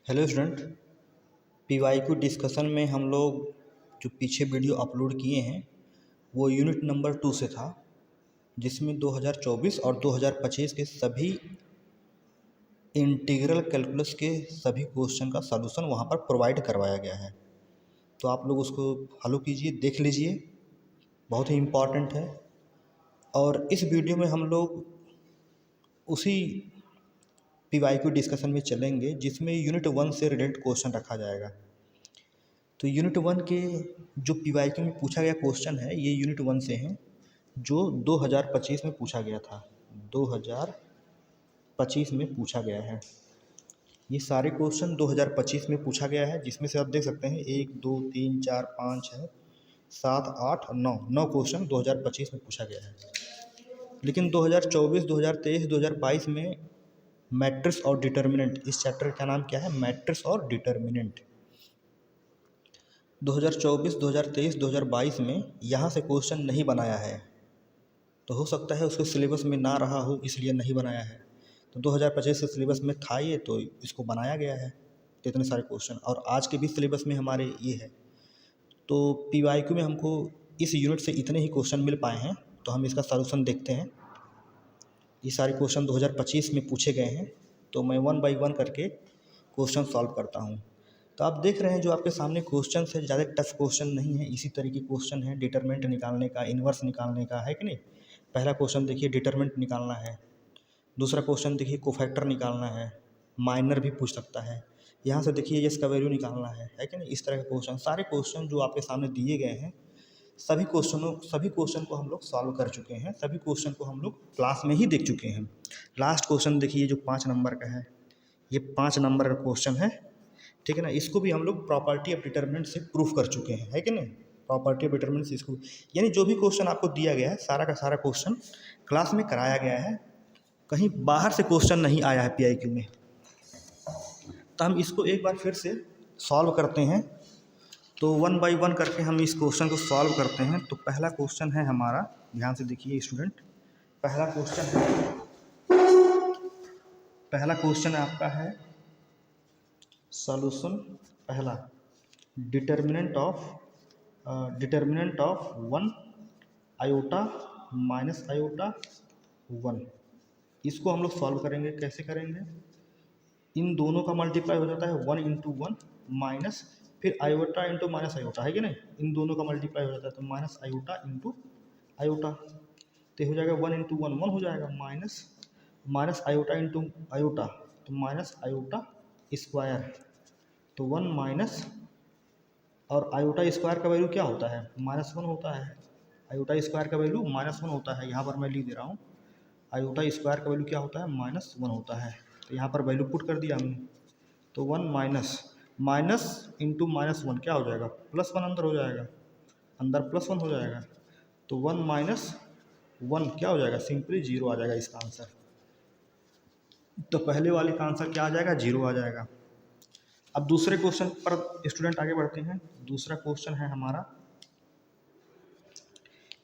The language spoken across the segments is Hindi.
Hello student. पीवाईक्यू डिस्कशन में हम लोग जो पीछे वीडियो अपलोड किए हैं वो यूनिट नंबर 2 से था, जिसमें 2024 और 2025 के सभी इंटीग्रल कैलकुलस के सभी क्वेश्चन का सलूशन वहाँ पर प्रोवाइड करवाया गया है। तो आप लोग उसको फॉलो कीजिए, देख लीजिए, बहुत ही इम्पॉर्टेंट है। और इस वीडियो में हम लोग उसी पीवाईक्यू डिस्कशन में चलेंगे जिसमें यूनिट 1 से रिलेटेड क्वेश्चन रखा जाएगा। तो यूनिट 1 के जो पीवाईक्यू में पूछा गया क्वेश्चन है ये यूनिट 1 से हैं, जो 2025 में पूछा गया था। 2025 में पूछा गया है, ये सारे क्वेश्चन 2025 में पूछा गया है, जिसमें से आप देख सकते हैं 1 2 3 4 5 6 7 8 और 9 क्वेश्चन 2025 में पूछा गया है। लेकिन 2024 2023 2022 में मैट्रिक्स और डिटर्मिनेंट, इस चैप्टर का नाम क्या है? मैट्रिक्स और डिटर्मिनेंट। 2024 2023 2022 में यहाँ से क्वेश्चन नहीं बनाया है, तो हो सकता है उसके सिलेबस में ना रहा हो इसलिए नहीं बनाया है। तो 2025 के सिलेबस में था ये, तो इसको बनाया गया है। तो इतने सारे क्वेश्चन और आज के भी सिलेबस में हमारे ये है। तो पीवाईक्यू में हमको इस यूनिट से इतने ही क्वेश्चन मिल पाए हैं, तो हम इसका सॉल्यूशन देखते हैं। ये सारे क्वेश्चन 2025 में पूछे गए हैं, तो मैं 1 बाई 1 करके क्वेश्चन सॉल्व करता हूँ। तो आप देख रहे हैं जो आपके सामने क्वेश्चन है, ज़्यादा टफ क्वेश्चन नहीं है, इसी तरह की क्वेश्चन है। डिटरमिनेंट निकालने का, इन्वर्स निकालने का है कि नहीं। पहला क्वेश्चन देखिए, डिटरमिनेंट निकालना है। दूसरा क्वेश्चन देखिए, कोफैक्टर निकालना है। माइनर भी पूछ सकता है। यहाँ से देखिए यस का वैल्यू निकालना है कि नहीं। इस तरह के क्वेश्चन, सारे क्वेश्चन जो आपके सामने दिए गए हैं, सभी क्वेश्चन को हम लोग सॉल्व कर चुके हैं। सभी क्वेश्चन को हम लोग क्लास में ही देख चुके हैं। लास्ट क्वेश्चन देखिए जो 5 नंबर का है, ये 5 नंबर का क्वेश्चन है, ठीक है ना। इसको भी हम लोग प्रॉपर्टी ऑफ डिटरमिनेंट से प्रूफ कर चुके हैं, है कि नहीं। प्रॉपर्टी ऑफ डिटरमिनेंट से इसको, यानी जो भी क्वेश्चन आपको दिया गया है सारा का सारा क्वेश्चन क्लास में कराया गया है, कहीं बाहर से क्वेश्चन नहीं आया है पीआईक्यू में। तो हम इसको एक बार फिर से सॉल्व करते हैं। तो 1 बाई 1 करके हम इस क्वेश्चन को सॉल्व करते हैं। तो पहला क्वेश्चन है हमारा, ध्यान से देखिए स्टूडेंट, पहला क्वेश्चन आपका है सॉल्यूशन। पहला determinant of 1 iota minus iota 1, इसको हम लोग सॉल्व करेंगे। कैसे करेंगे? इन दोनों का मल्टीप्लाई हो जाता है 1 इंटू 1 माइनस फिर आयोटा इंटू माइनस आयोटा, है कि नहीं। इन दोनों का मल्टीप्लाई हो जाता है तो माइनस आयोटा इंटू आयोटा, तो हो जाएगा 1 इंटू 1 1 हो जाएगा, माइनस आयोटा इंटू आयोटा तो माइनस आयोटा स्क्वायर, तो 1 माइनस, और आयोटा स्क्वायर का वैल्यू क्या होता है? -1 होता है। आयोटा स्क्वायर का वैल्यू -1 होता है। यहाँ पर मैं लिख दे रहा हूँ, आयोटा स्क्वायर का वैल्यू क्या होता है? -1 होता है। तो यहाँ पर वैल्यू पुट कर दिया हमने, तो 1 माइनस इंटू -1 क्या हो जाएगा? +1 अंदर हो जाएगा, अंदर +1 हो जाएगा, तो 1 माइनस 1 क्या हो जाएगा? सिंपली 0 आ जाएगा इसका आंसर। तो पहले वाले का आंसर क्या आ जाएगा? 0 आ जाएगा। अब दूसरे क्वेश्चन पर स्टूडेंट आगे बढ़ते हैं। दूसरा क्वेश्चन है हमारा,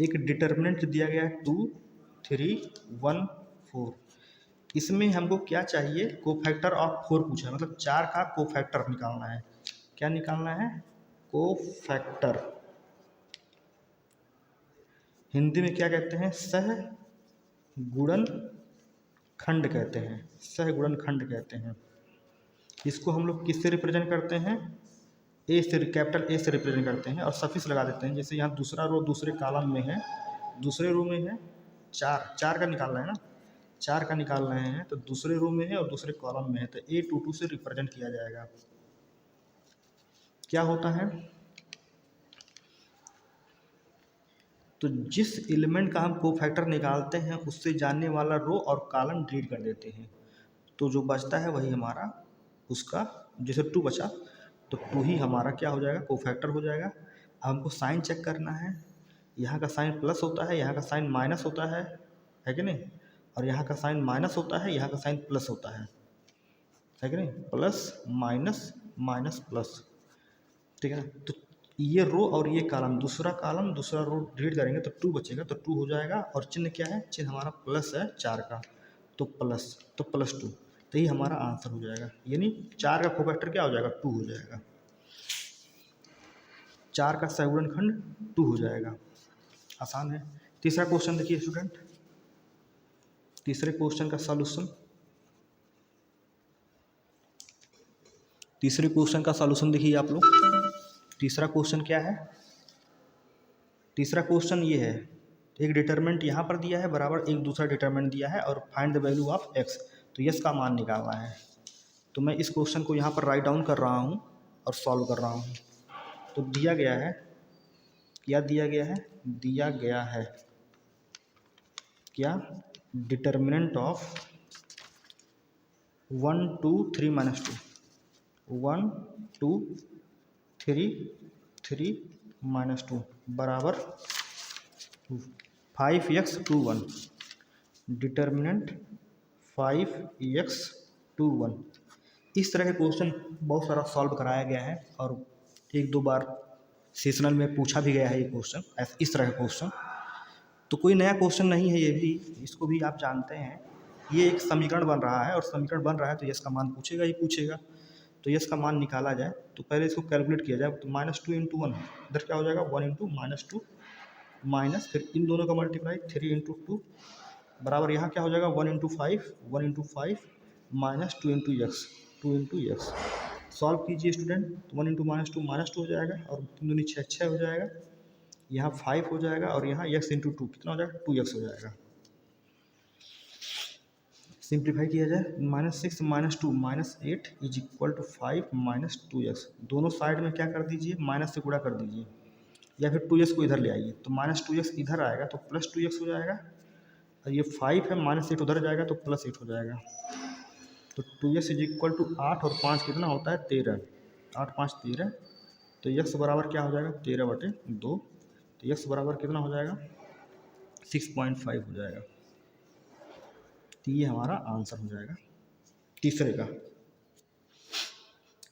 एक डिटर्मिनेंट दिया गया है 2 3 1 4, इसमें हमको क्या चाहिए? कोफैक्टर ऑफ 4 पूछा है, मतलब 4 का कोफैक्टर निकालना है। क्या निकालना है? कोफैक्टर। हिंदी में क्या कहते हैं? सह गुणन खंड कहते हैं, सह गुणन खंड कहते हैं। इसको हम लोग किससे रिप्रेजेंट करते हैं? ए से, कैपिटल ए से रिप्रेजेंट करते हैं और सफिक्स लगा देते हैं। जैसे यहाँ दूसरा रो दूसरे कॉलम में है, दूसरे रो में है 4 का निकालना है ना, 4 का निकाल रहे हैं, तो दूसरे रो में है और दूसरे कॉलम में है, तो A22 से रिप्रेजेंट किया जाएगा। क्या होता है? तो जिस एलिमेंट का हम कोफैक्टर निकालते हैं उससे जानने वाला रो और कॉलम डिलीट कर देते हैं, तो जो बचता है वही हमारा उसका, जैसे 2 बचा तो 2 ही हमारा क्या हो जाएगा? कोफैक्टर हो जाएगा। अब हमको साइन चेक करना है, यहाँ का साइन प्लस होता है, यहाँ का साइन माइनस होता है कि नहीं, और यहाँ का साइन माइनस होता है, यहाँ का साइन प्लस होता है कि नहीं, प्लस माइनस माइनस प्लस, ठीक है ना। तो ये रो और ये कॉलम, दूसरा रो डिलीट करेंगे तो 2 बचेगा, तो 2 हो जाएगा, और चिन्ह क्या है? चिन्ह हमारा प्लस है 4 का, तो प्लस 2, तो ये हमारा आंसर हो जाएगा, यानी 4 का कोफैक्टर क्या हो जाएगा, 2 हो जाएगा। 4 का सगुणनखंड 2 हो जाएगा। आसान है। तीसरा क्वेश्चन देखिए स्टूडेंट, तीसरे क्वेश्चन का सॉल्यूशन, तीसरे क्वेश्चन का सॉल्यूशन देखिए आप लोग। तीसरा क्वेश्चन क्या है, तीसरा क्वेश्चन ये है, एक डिटरमिनेंट यहाँ पर दिया है बराबर एक दूसरा डिटरमिनेंट दिया है और find the value of x, तो यस का मान निकालना है। तो मैं इस क्वेश्चन को यहाँ पर राइट डाउन कर रहा हूँ और सॉल्व कर रहा हूँ। तो दिया गया है, क्या दिया गया है, दिया गया है क्या, डिटरमिनेंट ऑफ 1 2 3 माइनस 2, 1 2 3 3 माइनस 2 बराबर 5x 2 1, डिटरमिनेंट 5x 2 1। इस तरह के क्वेश्चन बहुत सारा सॉल्व कराया गया है और एक दो बार सेशनल में पूछा भी गया है ये क्वेश्चन, इस तरह का क्वेश्चन। तो कोई नया क्वेश्चन नहीं है ये भी, इसको भी आप जानते हैं। ये एक समीकरण बन रहा है और समीकरण बन रहा है तो यस का मान पूछेगा ही पूछेगा। तो यस का मान निकाला जाए तो पहले इसको कैलकुलेट किया जाए। तो -2 × 1, इधर क्या हो जाएगा 1 × -2 माइनस, फिर इन दोनों का मल्टीप्लाई 3 × 2 बराबर यहाँ क्या हो जाएगा 1 × 5, 1 × 5 माइनस 2 × x, 2 × x। सॉल्व कीजिए स्टूडेंट, 1 × -2 हो जाएगा और 3 दूनी 6 6 हो जाएगा, यहाँ 5 हो जाएगा और यहाँ x × 2 कितना हो जाएगा 2x हो जाएगा। सिंप्लीफाई किया जाए, -6 - 2 -8 इज इक्वल टू 5 - 2x। दोनों साइड में क्या कर दीजिए, माइनस से गुणा कर दीजिए या फिर 2x को इधर ले आइए। तो -2x इधर आएगा तो +2x हो जाएगा और ये 5 है, -8 उधर जाएगा तो +8 हो जाएगा। तो 2x इज इक्वल टू 8 और 5 कितना होता है 13, 8 5 13। तो x बराबर क्या हो जाएगा 13/2। तो x बराबर कितना हो जाएगा 6.5 हो जाएगा। तो ये हमारा आंसर हो जाएगा तीसरे का।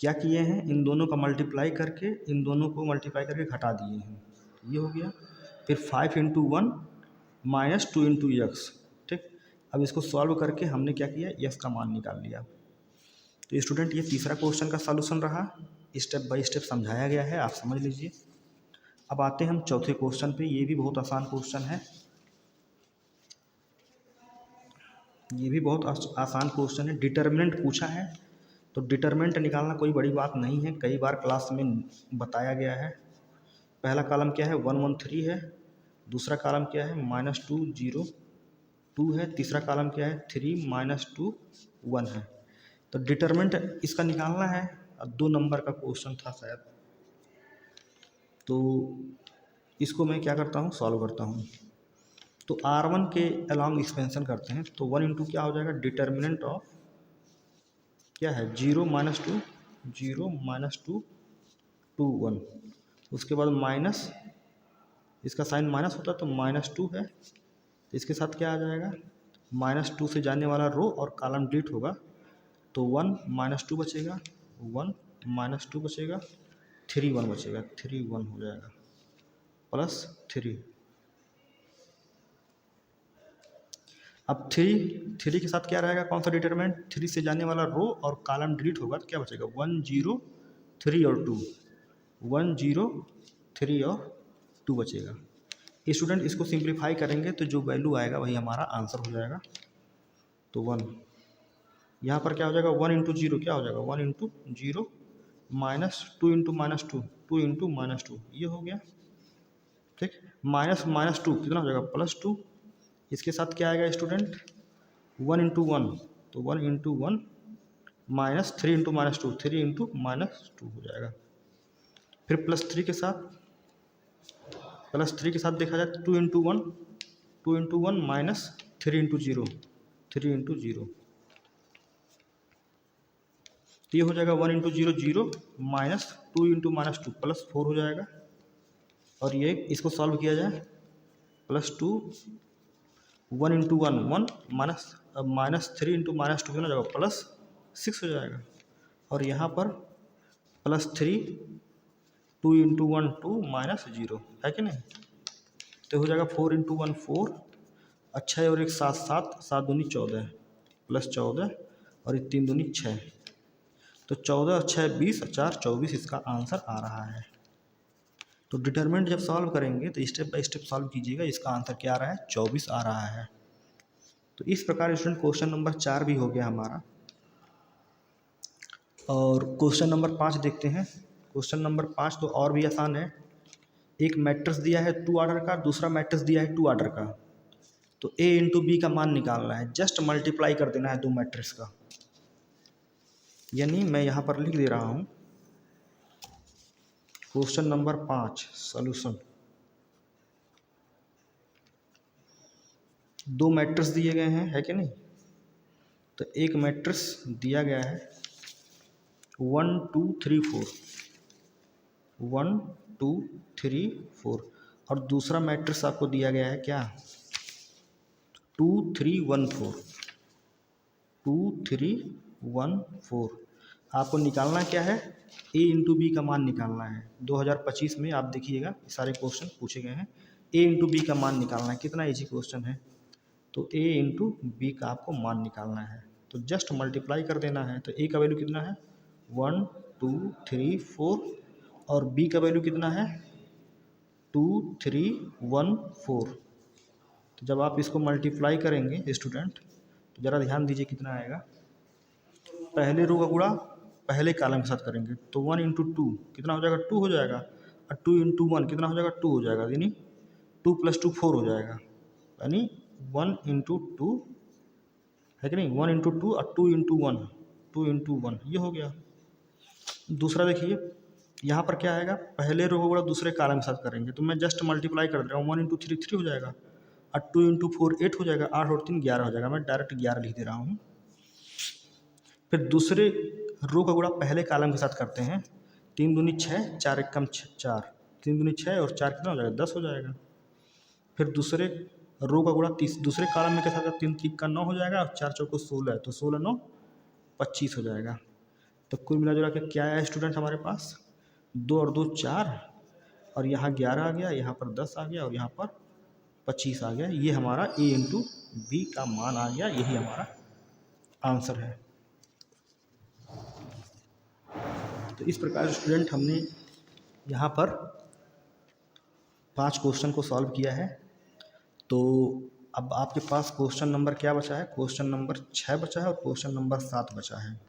क्या किए हैं, इन दोनों का मल्टीप्लाई करके, इन दोनों को मल्टीप्लाई करके घटा दिए हैं, ये हो गया। फिर 5 × 1 माइनस 2 × x, ठीक। अब इसको सॉल्व करके हमने क्या किया, यस का मान निकाल लिया। तो स्टूडेंट ये तीसरा क्वेश्चन का सॉल्यूशन रहा, स्टेप बाय स्टेप समझाया गया है, आप समझ लीजिए। अब आते हैं हम चौथे क्वेश्चन पे। ये भी बहुत आसान क्वेश्चन है, ये भी बहुत आसान क्वेश्चन है। डिटरमिनेंट पूछा है तो डिटरमिनेंट निकालना कोई बड़ी बात नहीं है, कई बार क्लास में बताया गया है। पहला कॉलम क्या है 1 1 3 है, दूसरा कॉलम क्या है -2 0 2 है, तीसरा कॉलम क्या है 3 -2 1 है। तो डिटरमिनेंट इसका निकालना है। अब 2 नंबर का क्वेश्चन था शायद, तो इसको मैं क्या करता हूँ, सॉल्व करता हूँ। तो R1 के अलॉन्ग एक्सपेंशन करते हैं। तो 1 × क्या हो जाएगा, डिटरमिनेंट ऑफ क्या है 0 - 2 0 - 2 2 1, उसके बाद माइनस, इसका साइन माइनस होता है तो -2 है, इसके साथ क्या आ जाएगा -2 से जाने वाला रो और कॉलम डिलीट होगा तो 1 - 2 बचेगा, 1 - 2 बचेगा, 3 1 बचेगा, 3 1 हो जाएगा +3। अब 3 के साथ क्या रहेगा, कौन सा डिटरमिनेंट, 3 से जाने वाला रो और कॉलम डिलीट होगा तो क्या बचेगा 1 0 3 और 2, 1 0 3 और 2 बचेगा। स्टूडेंट इसको सिंप्लीफाई करेंगे तो जो वैल्यू आएगा वही हमारा आंसर हो जाएगा। तो 1 यहाँ पर क्या हो जाएगा 1 × 0 क्या हो जाएगा 1 × 0 -2 × -2 2 × -2, ये हो गया, ठीक। -2 कितना हो जाएगा +2, इसके साथ क्या आएगा स्टूडेंट 1 × 1, तो 1 × 1 -3 × -2 3 × -2 हो जाएगा। फिर +3 के साथ, देखा जाए 2 × 1 2 × 1 -3 × 0 3 × 0, तो ये हो जाएगा 1 × 0 0 -2 × -2 +4 हो जाएगा। और ये इसको सॉल्व किया जाए +2 1 × 1 1 -3 × -2 कितना हो जाएगा +6 हो जाएगा। और यहाँ पर +3 2 × 1 2 -0 है कि नहीं, तो हो जाएगा 4 × 1 4, अच्छा है, और एक 7 7 7 दूनी 14 +14 और ये 3 दूनी 6, तो 14 और 6 20 और 4 24 इसका आंसर आ रहा है। तो डिटरमिनेंट जब सॉल्व करेंगे तो स्टेप बाय स्टेप सॉल्व कीजिएगा। इसका आंसर क्या आ रहा है? 24 आ रहा है। तो इस प्रकार स्टूडेंट क्वेश्चन नंबर 4 भी हो गया हमारा। और क्वेश्चन नंबर 5 देखते हैं। क्वेश्चन नंबर 5 तो और भी आसान है। एक मैट्रिक्स दिया है 2 ऑर्डर का, दूसरा मैट्रिक्स दिया है 2 ऑर्डर का। तो A इंटू बी का मान निकालना है, जस्ट मल्टीप्लाई कर देना है 2 मैट्रिक्स का। यानी मैं यहाँ पर लिख दे रहा हूँ क्वेश्चन नंबर 5 सॉल्यूशन। 2 मैट्रिक्स दिए गए हैं, है कि नहीं? तो एक मैट्रिक्स दिया गया है 1 2 3 4, 1 2 3 4, और दूसरा मैट्रिक्स आपको दिया गया है क्या? 2 3 1 4, 2 3 1 4। आपको निकालना क्या है? A इंटू बी का मान निकालना है। 2025 में आप देखिएगा सारे क्वेश्चन पूछे गए हैं। A इंटू बी का मान निकालना है। कितना इजी क्वेश्चन है। तो A इंटू बी का आपको मान निकालना है, तो जस्ट मल्टीप्लाई कर देना है। तो A का वैल्यू कितना है? 1 2 3 4, और B का वैल्यू कितना है? 2 3 1 4। तो जब आप इसको मल्टीप्लाई करेंगे स्टूडेंट, तो ज़रा ध्यान दीजिए कितना आएगा। पहले रो का गुणा पहले कॉलम के साथ करेंगे, तो 1 इंटू 2 कितना हो जाएगा? 2 हो जाएगा, और 2 इंटू 1 कितना हो जाएगा? 2 हो जाएगा, यानी 2 + 2 4 हो जाएगा। यानी 1 इंटू 2 है कि नहीं? 1 इंटू 2 और 2 इंटू 1, 2 इंटू 1, ये हो गया। दूसरा देखिए यहाँ पर क्या आएगा? पहले रो का गुणा दूसरे कॉलम के साथ करेंगे, तो मैं जस्ट मल्टीप्लाई कर दे रहा हूँ। 1 इंटू 3 3 हो जाएगा, और 2 इंटू 4 8 हो जाएगा, 8 और 3 11 हो जाएगा। मैं डायरेक्ट 11 लिख दे रहा हूँ। फिर दूसरे रो का गुणा पहले कॉलम के साथ करते हैं। 3 दूनी 6, 4 एकम 4, 3 दूनी 6 और 4 कितना हो जाएगा? 10 हो जाएगा। फिर दूसरे रो का गुणा दूसरे कॉलम में के साथ 3 3 का 9 हो जाएगा, और 4 चौको 16, तो 16 9 25 हो जाएगा। तो कुल मिला जुला के क्या है स्टूडेंट हमारे पास? 2 और 2 4, और यहाँ 11 आ गया, यहाँ पर 10 आ गया, और यहाँ पर 25 आ गया। ये हमारा A इंटू बी का मान आ गया, यही हमारा आंसर है। तो इस प्रकार स्टूडेंट हमने यहाँ पर 5 क्वेश्चन को सॉल्व किया है। तो अब आपके पास क्वेश्चन नंबर क्या बचा है? क्वेश्चन नंबर 6 बचा है और क्वेश्चन नंबर 7 बचा है।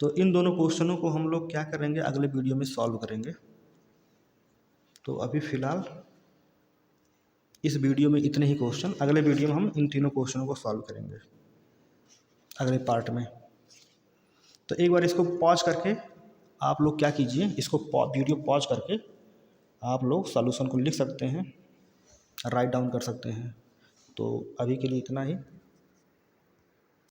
तो इन दोनों क्वेश्चनों को हम लोग क्या करेंगे? अगले वीडियो में सॉल्व करेंगे। तो अभी फ़िलहाल इस वीडियो में इतने ही क्वेश्चन, अगले वीडियो में हम इन तीनों क्वेश्चनों को सॉल्व करेंगे अगले पार्ट में। तो एक बार इसको पॉज करके आप लोग क्या कीजिए, इसको वीडियो पॉज करके आप लोग सॉल्यूशन को लिख सकते हैं, राइट डाउन कर सकते हैं। तो अभी के लिए इतना ही।